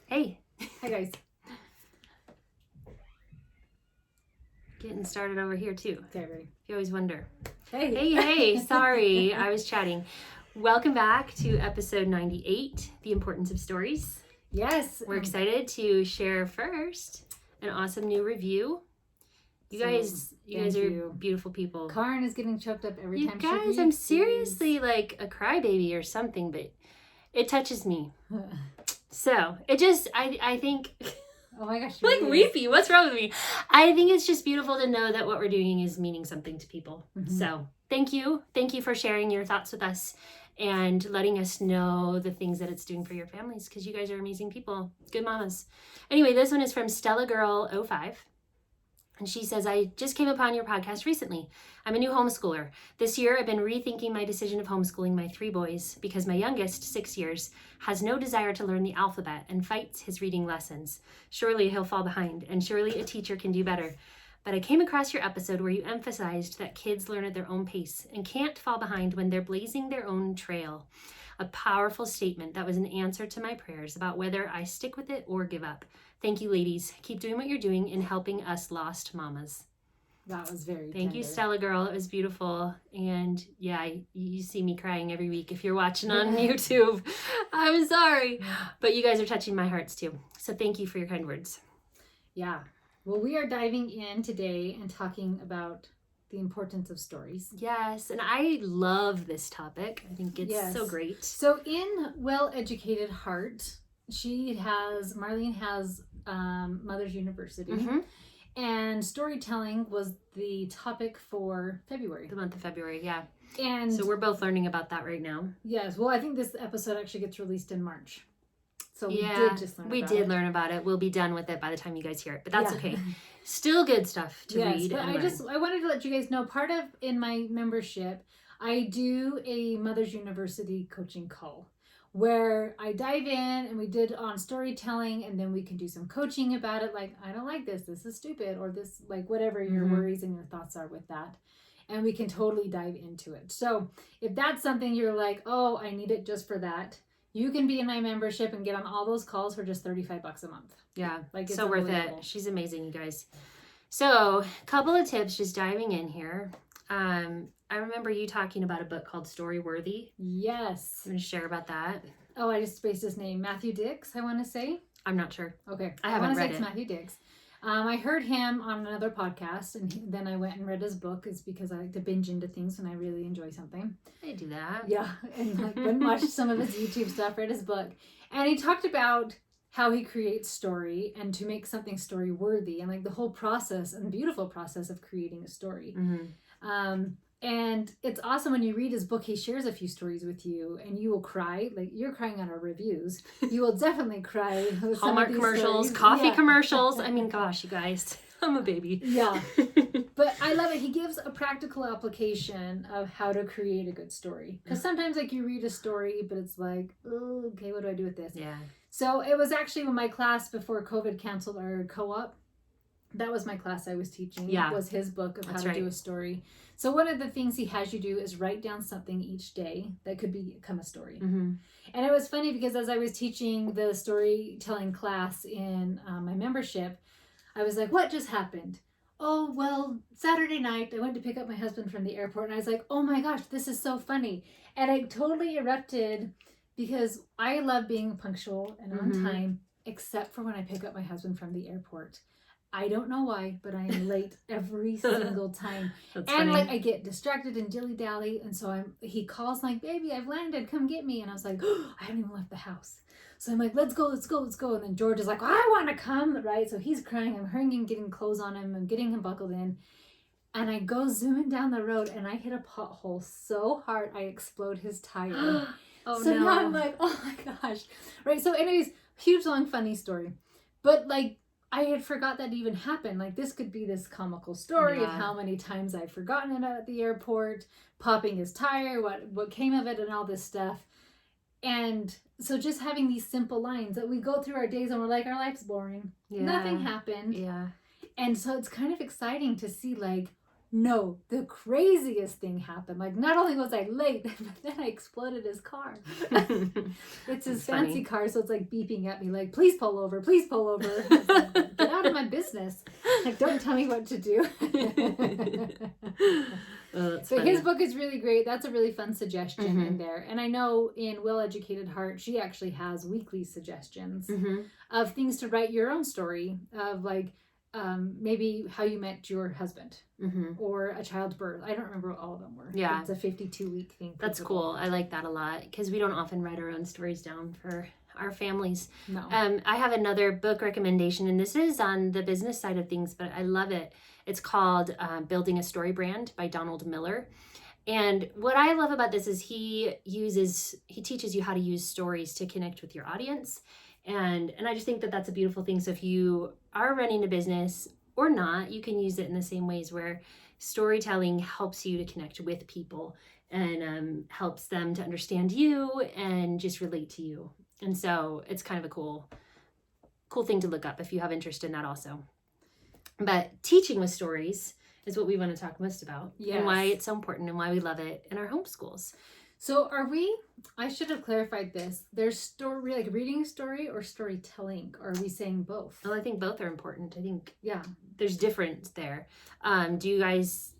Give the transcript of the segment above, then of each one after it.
Hey. Hi, guys. Getting started over here, too. Okay, ready. You always wonder. Hey. Hey. Sorry, I was chatting. Welcome back to episode 98, The Importance of Stories. Yes. We're excited to share first an awesome new review. You guys are beautiful people. Karen is getting choked up every time she reads. You guys, I'm seriously like a crybaby or something, but it touches me. So, it just, I think... Oh my gosh. Like weepy. What's wrong with me? I think it's just beautiful to know that what we're doing is meaning something to people. Mm-hmm. So thank you. Thank you for sharing your thoughts with us and letting us know the things that it's doing for your families, because you guys are amazing people. Good mamas. Anyway, this one is from Stella Girl 05. And she says, I just came upon your podcast recently. I'm a new homeschooler. This year, I've been rethinking my decision of homeschooling my 3 boys because my youngest, 6 years, has no desire to learn the alphabet and fights his reading lessons. Surely he'll fall behind, and surely a teacher can do better. But I came across your episode where you emphasized that kids learn at their own pace and can't fall behind when they're blazing their own trail. A powerful statement that was an answer to my prayers about whether I stick with it or give up. Thank you, ladies. Keep doing what you're doing in helping us lost mamas. That was very Thank you, Stella Girl. It was beautiful. And yeah, you see me crying every week if you're watching on YouTube. I'm sorry. But you guys are touching my hearts too. So thank you for your kind words. Yeah. Well, we are diving in today and talking about the importance of stories. Yes, and I love this topic. I think it's so great. So in Well-Educated Heart, Marlene has Mother's University. Mm-hmm. And storytelling was the topic for February. The month of February, yeah. And so we're both learning about that right now. Yes. Well, I think this episode actually gets released in March. So we did just learn about it. We did learn about it. We'll be done with it by the time you guys hear it. But that's okay. Still good stuff to read. But I wanted to let you guys know, in my membership, I do a Mother's University coaching call where I dive in and we did on storytelling, and then we can do some coaching about it. Like, I don't like this is stupid, or this, like, whatever your worries and your thoughts are with that. And we can totally dive into it. So if that's something you're like, oh, I need it just for that, you can be in my membership and get on all those calls for just $35 a month. Yeah, like, it's so worth it. She's amazing, you guys. So, a couple of tips just diving in here. I remember you talking about a book called Story Worthy. Yes. I'm going to share about that. Oh, I just spaced his name. Matthew Dix, I want to say. I'm not sure. Okay. I haven't read it. It's Matthew Dix. I heard him on another podcast, and then I went and read his book. It's because I like to binge into things when I really enjoy something. I do that. Yeah, and like went and watched some of his YouTube stuff, read his book. And he talked about how he creates story and to make something story worthy, and like the whole process and the beautiful process of creating a story. Mm-hmm. And it's awesome when you read his book. He shares a few stories with you and you will cry. Like, you're crying on our reviews. You will definitely cry with Hallmark commercials, stories. Coffee commercials. I mean, gosh, you guys, I'm a baby. Yeah. But I love it. He gives a practical application of how to create a good story. Because sometimes, like, you read a story, but it's like, oh, okay, what do I do with this? Yeah. So it was actually when my class before COVID canceled our co-op. That was my class I was teaching. Yeah. It was his book of how to do a story. So one of the things he has you do is write down something each day that could become a story. Mm-hmm. And it was funny because as I was teaching the storytelling class in my membership, I was like, what just happened? Oh, well, Saturday night, I went to pick up my husband from the airport, and I was like, oh my gosh, this is so funny. And I totally erupted because I love being punctual and on time, except for when I pick up my husband from the airport. I don't know why, but I am late every single time. That's and funny. Like, I get distracted and dilly-dally, and so he calls like, baby, I've landed, come get me. And I was like, oh, I haven't even left the house. So I'm like, let's go. And then George is like, I want to come, right? So he's crying. I'm hurrying, getting clothes on him. I'm getting him buckled in. And I go zooming down the road, and I hit a pothole so hard, I explode his tire. So now I'm like, oh my gosh. Right, so anyways, huge, long, funny story. But like, I had forgot that even happened. Like, this could be this comical story of how many times I've forgotten it at the airport, popping his tire, what came of it, and all this stuff. And so just having these simple lines that we go through our days and we're like, our life's boring. Yeah. Nothing happened. Yeah. And so it's kind of exciting to see, like, No, the craziest thing happened. Like, not only was I late, but then I exploded his car. It's his fancy car, so it's like beeping at me, like, please pull over, please pull over. Like, get out of my business. Like, don't tell me what to do. But his book is really great. That's a really fun suggestion in there. And I know in Well Educated Heart, she actually has weekly suggestions of things to write your own story of, like, maybe how you met your husband or a child's birth. I don't remember what all of them were. Yeah. It's a 52-week thing. That's cool. I like that a lot because we don't often write our own stories down for our families. No. I have another book recommendation, and this is on the business side of things, but I love it. It's called Building a Story Brand by Donald Miller. And what I love about this is he teaches you how to use stories to connect with your audience. And I just think that that's a beautiful thing. So if you are running a business or not, you can use it in the same ways where storytelling helps you to connect with people and helps them to understand you and just relate to you. And so it's kind of a cool thing to look up if you have interest in that also. But teaching with stories is what we want to talk most about. Yes. And why it's so important and why we love it in our homeschools. So I should have clarified this. There's story, like reading a story or storytelling, or are we saying both? Well, I think both are important. I think Yeah. there's difference there. Do you guys,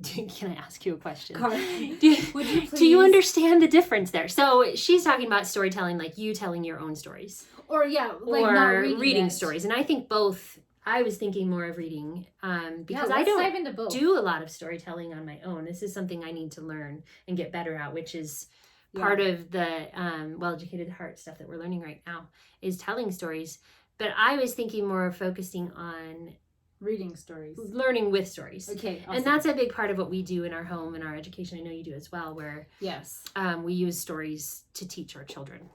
can I ask you a question? Would Do you please? do you understand the difference there? So she's talking about storytelling, like you telling your own stories. Or like or not reading it. stories. And I think both. I was thinking more of reading because I let's dive don't into both. do a lot of storytelling on my own. This is something I need to learn and get better at, which is part of the Well-Educated Heart stuff that we're learning right now is telling stories. But I was thinking more of focusing on reading stories, learning with stories. Okay, awesome. And that's a big part of what we do in our home and our education. I know you do as well, where yes, we use stories to teach our children.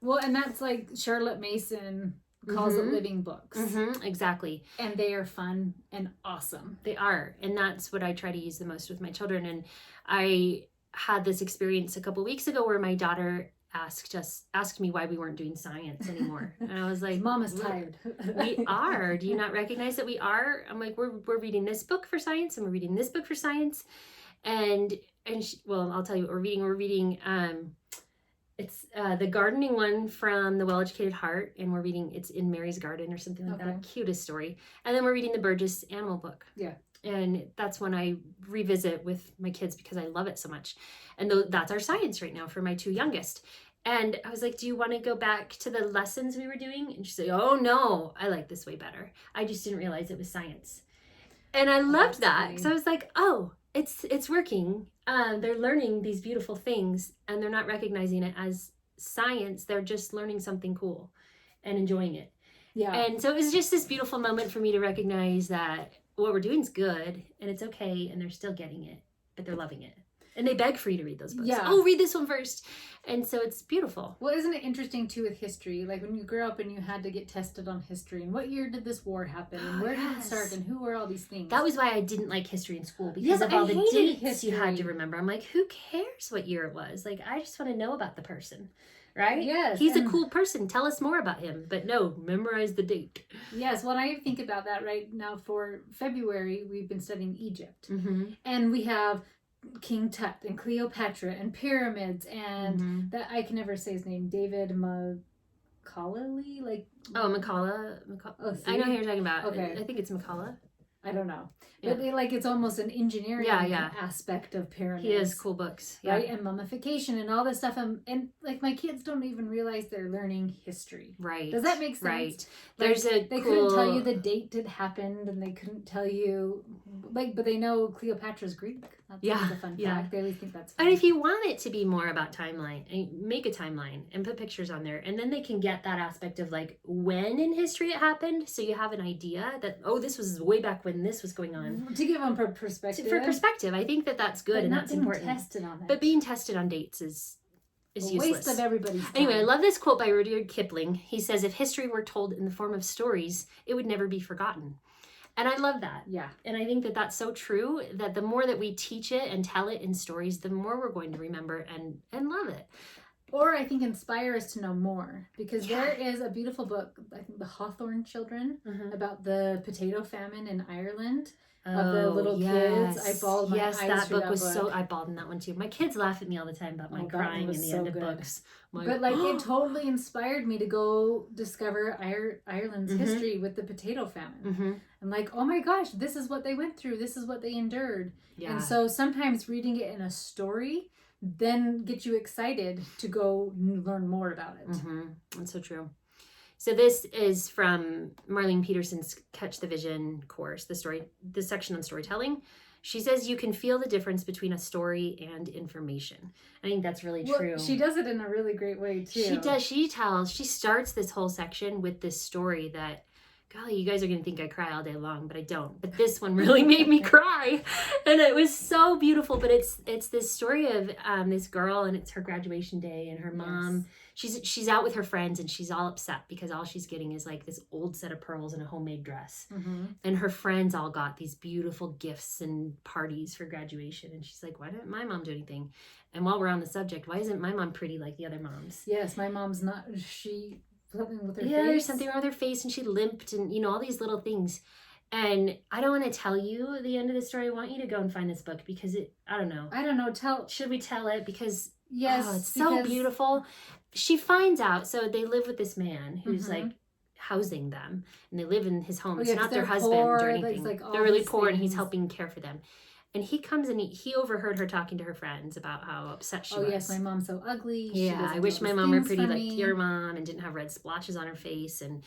Well, and that's like Charlotte Mason calls it living books. Exactly. And they are fun and awesome. They are. And that's what I try to use the most with my children. And I had this experience a couple weeks ago where my daughter asked me why we weren't doing science anymore. And I was like, Mom is tired. We are. Do you not recognize that we are? I'm like, we're reading this book for science and we're reading this book for science. And well, I'll tell you what we're reading. We're reading it's the gardening one from the Well-Educated Heart, and we're reading It's in Mary's Garden or something like that. Cutest story. And then we're reading the Burgess animal book. Yeah. And that's when I revisit with my kids because I love it so much. And that's our science right now for my two youngest. And I was like, do you want to go back to the lessons we were doing? And she's like, oh no, I like this way better. I just didn't realize it was science. And I loved that. So I was like, oh, it's working. They're learning these beautiful things and they're not recognizing it as science. They're just learning something cool and enjoying it. Yeah. And so it was just this beautiful moment for me to recognize that what we're doing is good and it's okay and they're still getting it, but they're loving it. And they beg for you to read those books. Yeah. Oh, read this one first. And so it's beautiful. Well, isn't it interesting too with history? Like when you grew up and you had to get tested on history and what year did this war happen and where did it start and who were all these things? That was why I didn't like history in school because of all the dates you had to remember. I'm like, who cares what year it was? Like, I just want to know about the person, right? Yes. He's a cool person. Tell us more about him. But no, memorize the date. Yes. Well, I think about that right now for February, we've been studying Egypt. Mm-hmm. And we have King Tut and Cleopatra and pyramids and that I can never say his name, David Macaulay, like Macaulay. Oh, I know who you're talking about. Okay. I think it's Macaulay. I don't know. Yeah. But it's almost an engineering aspect of pyramids. He has cool books. Yeah. Right? And mummification and all this stuff. And like my kids don't even realize they're learning history. Right. Does that make sense? Right. Like, they couldn't tell you the date it happened and they couldn't tell you, but they know Cleopatra's Greek. That's a fun fact. They always think that's fun. And if you want it to be more about timeline, make a timeline and put pictures on there. And then they can get that aspect of like when in history it happened. So you have an idea that, oh, this was way back when this was going on. To give them perspective. For perspective. I think that's good and that's important. Tested on it. But being tested on dates is useless. Waste of everybody's time. Anyway, I love this quote by Rudyard Kipling. He says, if history were told in the form of stories, it would never be forgotten. And I love that. Yeah. And I think that that's so true, that the more that we teach it and tell it in stories, the more we're going to remember and love it. Or I think inspire us to know more, because there is a beautiful book, I think The Hawthorne Children, about the potato famine in Ireland. Of the little kids. I bawled my eyes that through book that was book. so, I bawled in that one too. My kids laugh at me all the time about my crying in the end of books. But like it totally inspired me to go discover Ireland's history with the potato famine. And like, oh my gosh, this is what they went through. This is what they endured. Yeah. And so sometimes reading it in a story then gets you excited to go learn more about it. That's so true. So this is from Marlene Peterson's Catch the Vision course, the section on storytelling. She says you can feel the difference between a story and information. I think that's really true. She does it in a really great way too. She does. She starts this whole section with this story that, golly, you guys are going to think I cry all day long, but I don't. But this one really made me cry. And it was so beautiful. But it's this story of this girl, and it's her graduation day, and her mom, she's out with her friends, and she's all upset because all she's getting is like this old set of pearls and a homemade dress. And her friends all got these beautiful gifts and parties for graduation. And she's like, why didn't my mom do anything? And while we're on the subject, why isn't my mom pretty like the other moms? Yes, my mom's not. Something with her face. There's something wrong with her face, and she limped, and all these little things. And I don't want to tell you the end of the story. I want you to go and find this book because I don't know. Should we tell it? Because it's so beautiful. She finds out. So they live with this man who's like housing them, and they live in his home. It's not their husband or anything. They're really poor, and he's helping care for them. And he comes and he overheard her talking to her friends about how upset she was. Oh, yes, my mom's so ugly. Yeah, I wish my mom were pretty like your mom and didn't have red splotches on her face. And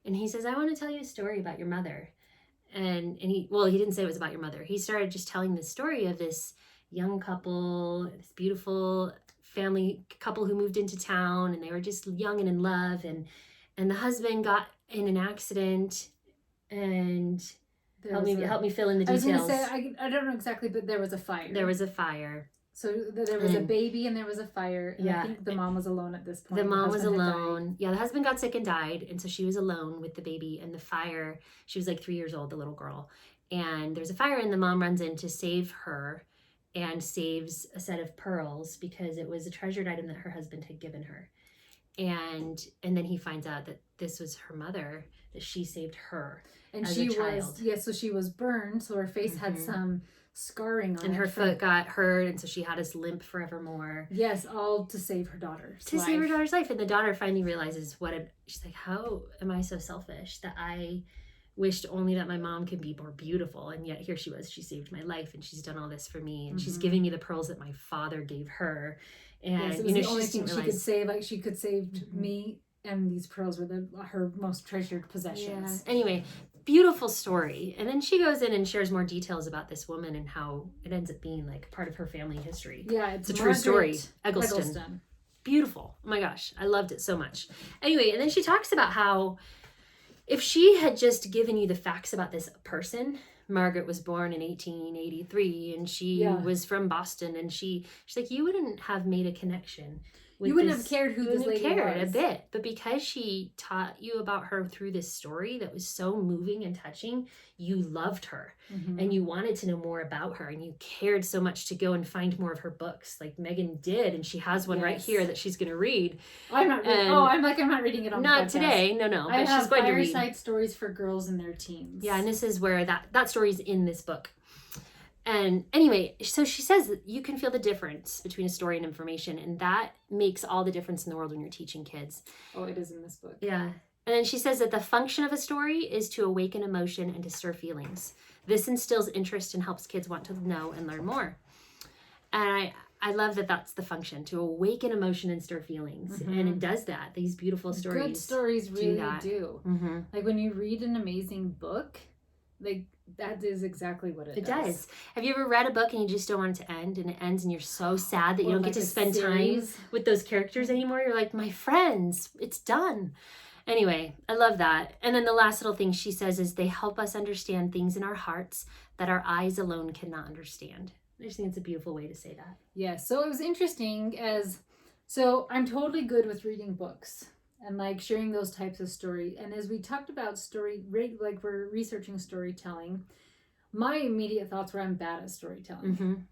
he says, I want to tell you a story about your mother. And he didn't say it was about your mother. He started just telling the story of this young couple, this beautiful family couple who moved into town, and they were just young and in love. And the husband got in an accident, and... Help me fill in the details. I was going to say, I don't know exactly, but there was a fire. There was a fire. So there was a baby and there was a fire. And I think the mom was alone at this point. The mom was alone. Yeah, the husband got sick and died. And so she was alone with the baby and the fire. She was like 3 years old, the little girl. And there's a fire, and the mom runs in to save her and saves a set of pearls because it was a treasured item that her husband had given her. And then he finds out that this was her mother, that she saved her. And she was, so she was burned, so her face had some scarring on it. And her foot got hurt, and so she had this limp forevermore. Yes, all to save her daughter's life. Save her daughter's life. And the daughter finally realizes she's like, how am I so selfish that I wished only that my mom could be more beautiful, and yet here she was, she saved my life, and she's done all this for me, and she's giving me the pearls that my father gave her. And yes, it was the only thing she could save. Like, she could save me, and these pearls were her most treasured possessions. Yeah. Anyway, beautiful story. And then she goes in and shares more details about this woman and how it ends up being like part of her family history. Yeah, it's a true story. Eggleston. Beautiful. Oh my gosh, I loved it so much. Anyway, and then she talks about how if she had just given you the facts about this person, Margaret was born in 1883 and she was from Boston, and she's like, you wouldn't have made a connection. You wouldn't have cared who this lady was. A bit, but because she taught you about her through this story that was so moving and touching, you loved her and you wanted to know more about her, and you cared so much to go and find more of her books, like Megan did, and she has one right here that she's going to read. I'm not reading. I'm not reading it on the podcast. Not today, no. But she's going to read. Fireside stories for girls and their teens. Yeah, and this is where that story's in this book. And anyway, so she says that you can feel the difference between a story and information, and that makes all the difference in the world when you're teaching kids. Oh, it is in this book. Yeah. And then she says that the function of a story is to awaken emotion and to stir feelings. This instills interest and helps kids want to know and learn more. And I love that that's the function, to awaken emotion and stir feelings. And it does that. These beautiful stories. Good stories really do. Like when you read an amazing book, like, that is exactly what it does. Have you ever read a book and you just don't want it to end, and it ends and you're so sad that you don't get to spend time with those characters anymore? You're like, my friends, it's done. Anyway, I love that. And then the last little thing she says is they help us understand things in our hearts that our eyes alone cannot understand. I just think it's a beautiful way to say that. Yeah, so it was interesting so I'm totally good with reading books and like sharing those types of story. And as we talked about like we're researching storytelling, my immediate thoughts were I'm bad at storytelling.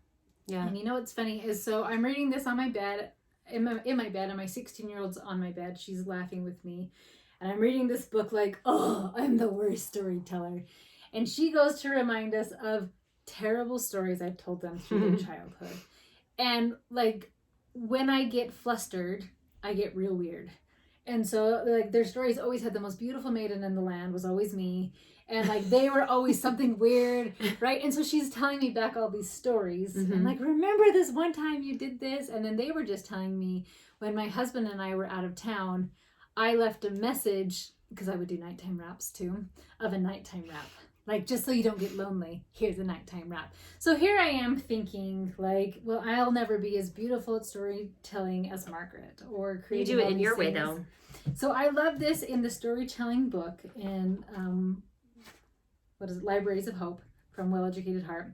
Yeah. And you know what's funny is, so I'm reading this on my bed in my bed, and my 16-year-old's on my bed. She's laughing with me. And I'm reading this book like, oh, I'm the worst storyteller. And she goes to remind us of terrible stories I've told them through their childhood. And like, when I get flustered, I get real weird. And so like their stories always had the most beautiful maiden in the land was always me. And like they were always something weird, right? And so she's telling me back all these stories. And like, remember this one time you did this? And then they were just telling me when my husband and I were out of town, I left a message, because I would do nighttime raps too, of a nighttime rap. Like, just so you don't get lonely, here's a nighttime rap. So here I am thinking, like, well, I'll never be as beautiful at storytelling as Margaret, or creating. You do it in your way, though. So I love this in the storytelling book in, Libraries of Hope, from Well Educated Heart.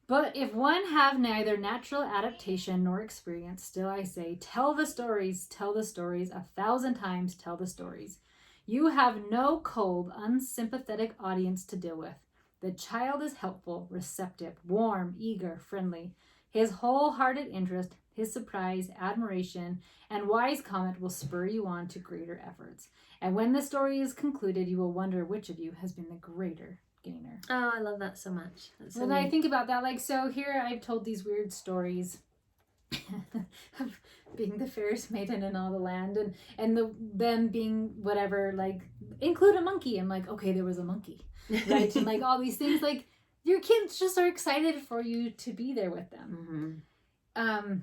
But if one have neither natural adaptation nor experience, still I say, tell the stories, 1,000 times tell the stories. You have no cold, unsympathetic audience to deal with. The child is helpful, receptive, warm, eager, friendly. His wholehearted interest, his surprise, admiration, and wise comment will spur you on to greater efforts. And when the story is concluded, you will wonder which of you has been the greater gainer. Oh, I love that so much. When I think about that, like, so here I've told these weird stories of being the fairest maiden in all the land, and them being whatever, like, include a monkey. I'm like, okay, there was a monkey, right? And like all these things, like, your kids just are excited for you to be there with them. And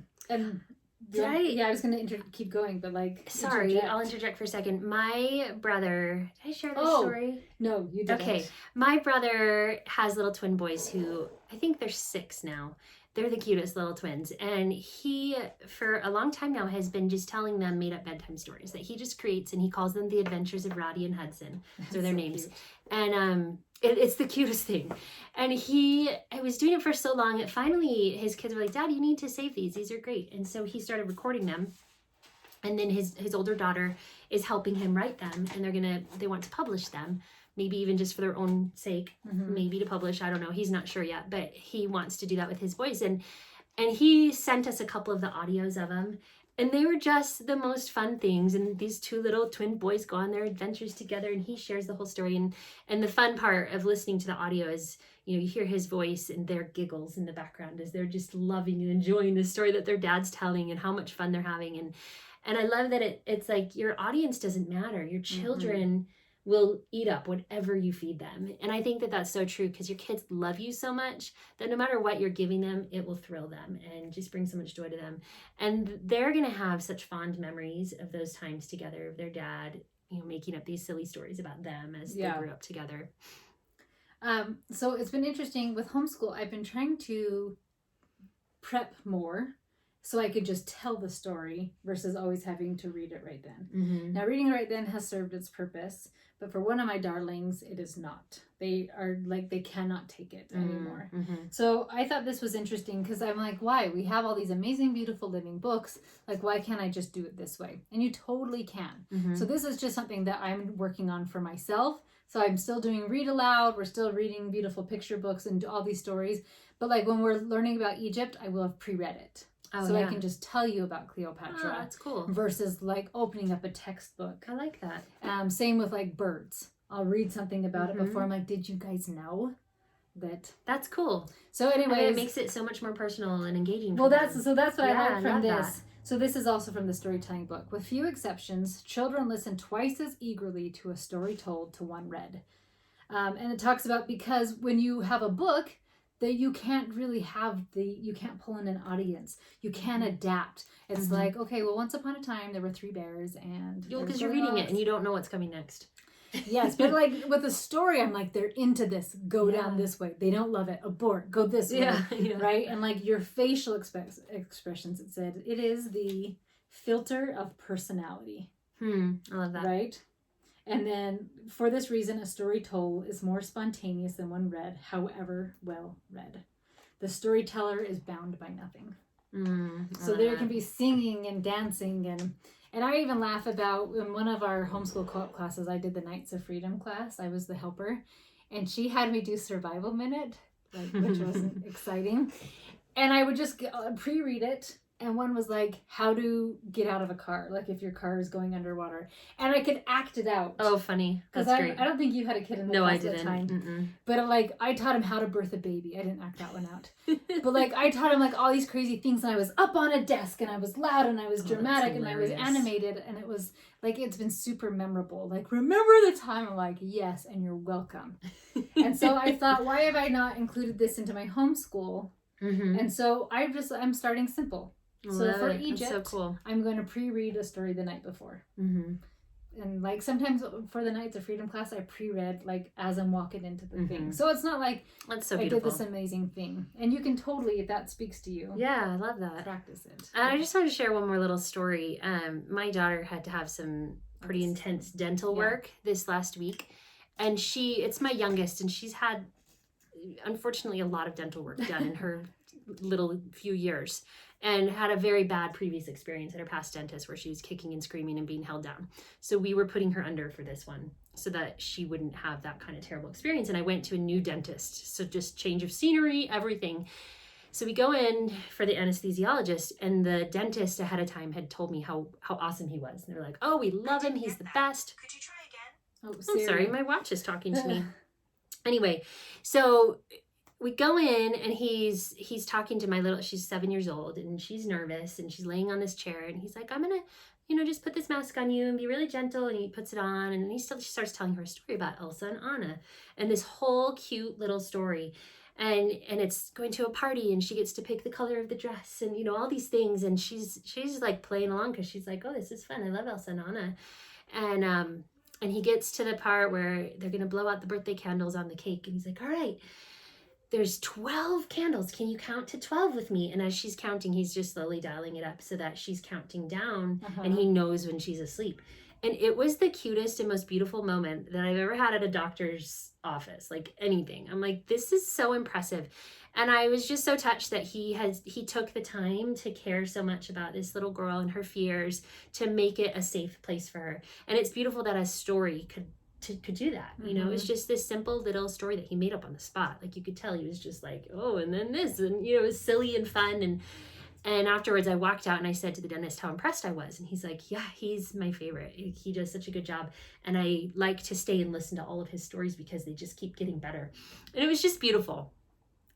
I was gonna keep going, but like, sorry, I'll interject for a second. My brother, did I share this story? No, you didn't. Okay, my brother has little twin boys who, I think they're 6 now. They're the cutest little twins. And he, for a long time now, has been just telling them made-up bedtime stories that he just creates, and he calls them The Adventures of Rowdy and Hudson. Those are their names. Cute. And it's the cutest thing. And I was doing it for so long that finally his kids were like, Dad, you need to save these. These are great. And so he started recording them. And then his older daughter is helping him write them, and they want to publish them. Maybe even just for their own sake, maybe to publish. I don't know. He's not sure yet, but he wants to do that with his voice. And he sent us a couple of the audios of them, and they were just the most fun things. And these 2 little twin boys go on their adventures together, and he shares the whole story. And the fun part of listening to the audio is, you hear his voice and their giggles in the background as they're just loving and enjoying the story that their dad's telling and how much fun they're having. And I love that it's like your audience doesn't matter. Your children will eat up whatever you feed them. And I think that that's so true, because your kids love you so much that no matter what you're giving them, it will thrill them and just bring so much joy to them. And they're going to have such fond memories of those times together, of their dad, making up these silly stories about them as they grew up together. So it's been interesting with homeschool. I've been trying to prep more so I could just tell the story versus always having to read it right then. Now, reading it right then has served its purpose, but for one of my darlings, it is not. They are like, they cannot take it anymore. So I thought this was interesting, because I'm like, why? We have all these amazing, beautiful living books. Like, why can't I just do it this way? And you totally can. So this is just something that I'm working on for myself. So I'm still doing read aloud. We're still reading beautiful picture books and all these stories. But like when we're learning about Egypt, I will have pre-read it. I can just tell you about Cleopatra. Oh, that's cool. Versus like opening up a textbook. I like that. Same with like birds. I'll read something about it before. I'm like, did you guys know that? That's cool. So anyways, it makes it so much more personal and engaging. Well, that's what I like from this. That. So this is also from the storytelling book. With few exceptions, children listen twice as eagerly to a story told to one read. And it talks about, because when you have a book, that you can't really you can't pull in an audience. You can't adapt. It's like, okay, well, once upon a time, there were 3 bears, and... Because you're reading it and you don't know what's coming next. Yes, but like with a story, I'm like, they're into this. Go down this way. They don't love it. Abort. Go this way. Right? And like your facial expressions, it said, it is the filter of personality. I love that. Right? And then, for this reason, a story told is more spontaneous than one read, however well read. The storyteller is bound by nothing. So there can be singing and dancing, and I even laugh about, in one of our homeschool co-op classes, I did the Knights of Freedom class. I was the helper, and she had me do Survival Minute, which was exciting. And I would just pre-read it, and one was like how to get out of a car, like if your car is going underwater, and I could act it out. Oh, funny. That's Because great. I don't think you had a kid in the No, class I at the didn't. time. Mm-mm. But like I taught him how to birth a baby. I didn't act that one out. But like I taught him like all these crazy things, and I was up on a desk, and I was loud, and I was dramatic, and I was animated, and it was like it's been super memorable. Like remember the time? I'm like yes, and you're welcome. And so I thought, why have I not included this into my homeschool? Mm-hmm. And so I'm starting simple. So for Egypt, that's so cool. I'm going to pre-read a story the night before. Mm-hmm. And like sometimes for the Nights of Freedom class, I pre-read like as I'm walking into the thing. So it's not like that's so I beautiful. did this amazing thing. And you can totally, if that speaks to you. Yeah, I love that. Practice it. And I just want to share one more little story. My daughter had to have some pretty intense dental work this last week. And it's my youngest, and she's had, unfortunately, a lot of dental work done in her little few years, and had a very bad previous experience at her past dentist where she was kicking and screaming and being held down. So we were putting her under for this one so that she wouldn't have that kind of terrible experience. And I went to a new dentist. So just change of scenery, everything. So we go in for the anesthesiologist, and the dentist ahead of time had told me how awesome he was. And they're like, oh, we love him. He's the best. Could you try again? Oh, I'm sorry, my watch is talking to me. Anyway, so we go in, and he's talking to she's 7 years old, and she's nervous, and she's laying on this chair, and he's like, I'm gonna, just put this mask on you and be really gentle. And he puts it on, and then she starts telling her a story about Elsa and Anna and this whole cute little story. And it's going to a party, and she gets to pick the color of the dress, and all these things, and she's like playing along because she's like, oh, this is fun. I love Elsa and Anna. And he gets to the part where they're going to blow out the birthday candles on the cake. And he's like, all right, there's 12 candles. Can you count to 12 with me? And as she's counting, he's just slowly dialing it up so that she's counting down, and he knows when she's asleep. And it was the cutest and most beautiful moment that I've ever had at a doctor's office, like anything. I'm like, this is so impressive. And I was just so touched that he took the time to care so much about this little girl and her fears to make it a safe place for her. And it's beautiful that a story could do that. It's just this simple little story that he made up on the spot. Like you could tell he was just like, oh, and then this, and it was silly and fun. And afterwards I walked out and I said to the dentist how impressed I was. And he's like, yeah, he's my favorite. He does such a good job. And I like to stay and listen to all of his stories because they just keep getting better. And it was just beautiful.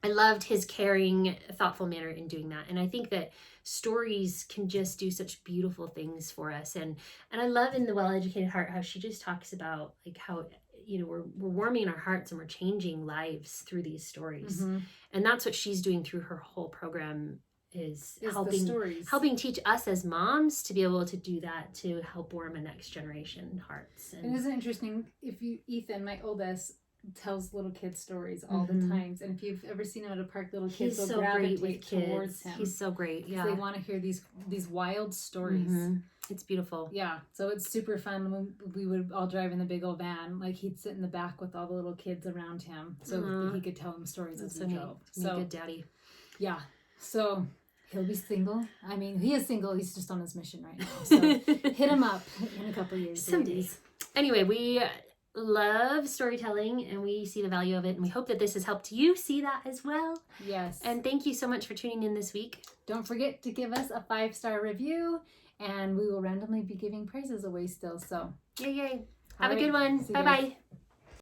I loved his caring, thoughtful manner in doing that. And I think that stories can just do such beautiful things for us. And I love in The Well-Educated Heart how she just talks about like how, we're warming our hearts and we're changing lives through these stories. And that's what she's doing through her whole program is helping teach us as moms to be able to do that, to help warm a next generation hearts. And isn't it interesting, Ethan, my oldest, tells little kids stories all the times, and if you've ever seen him at a park, little kids will gravitate towards him. He's so great. Yeah, they want to hear these wild stories. It's beautiful. Yeah, so it's super fun. When we would all drive in the big old van, like he'd sit in the back with all the little kids around him, so that he could tell them stories as we drove. So good daddy. Yeah, so he'll be single. I mean, he is single. He's just on his mission right now. So hit him up in a couple years. Someday. Anyway, we love storytelling and we see the value of it, and we hope that this has helped you see that as well. Yes. And thank you so much for tuning in this week. Don't forget to give us a 5-star review, and we will randomly be giving prizes away still. So yay. Have a good one. Bye.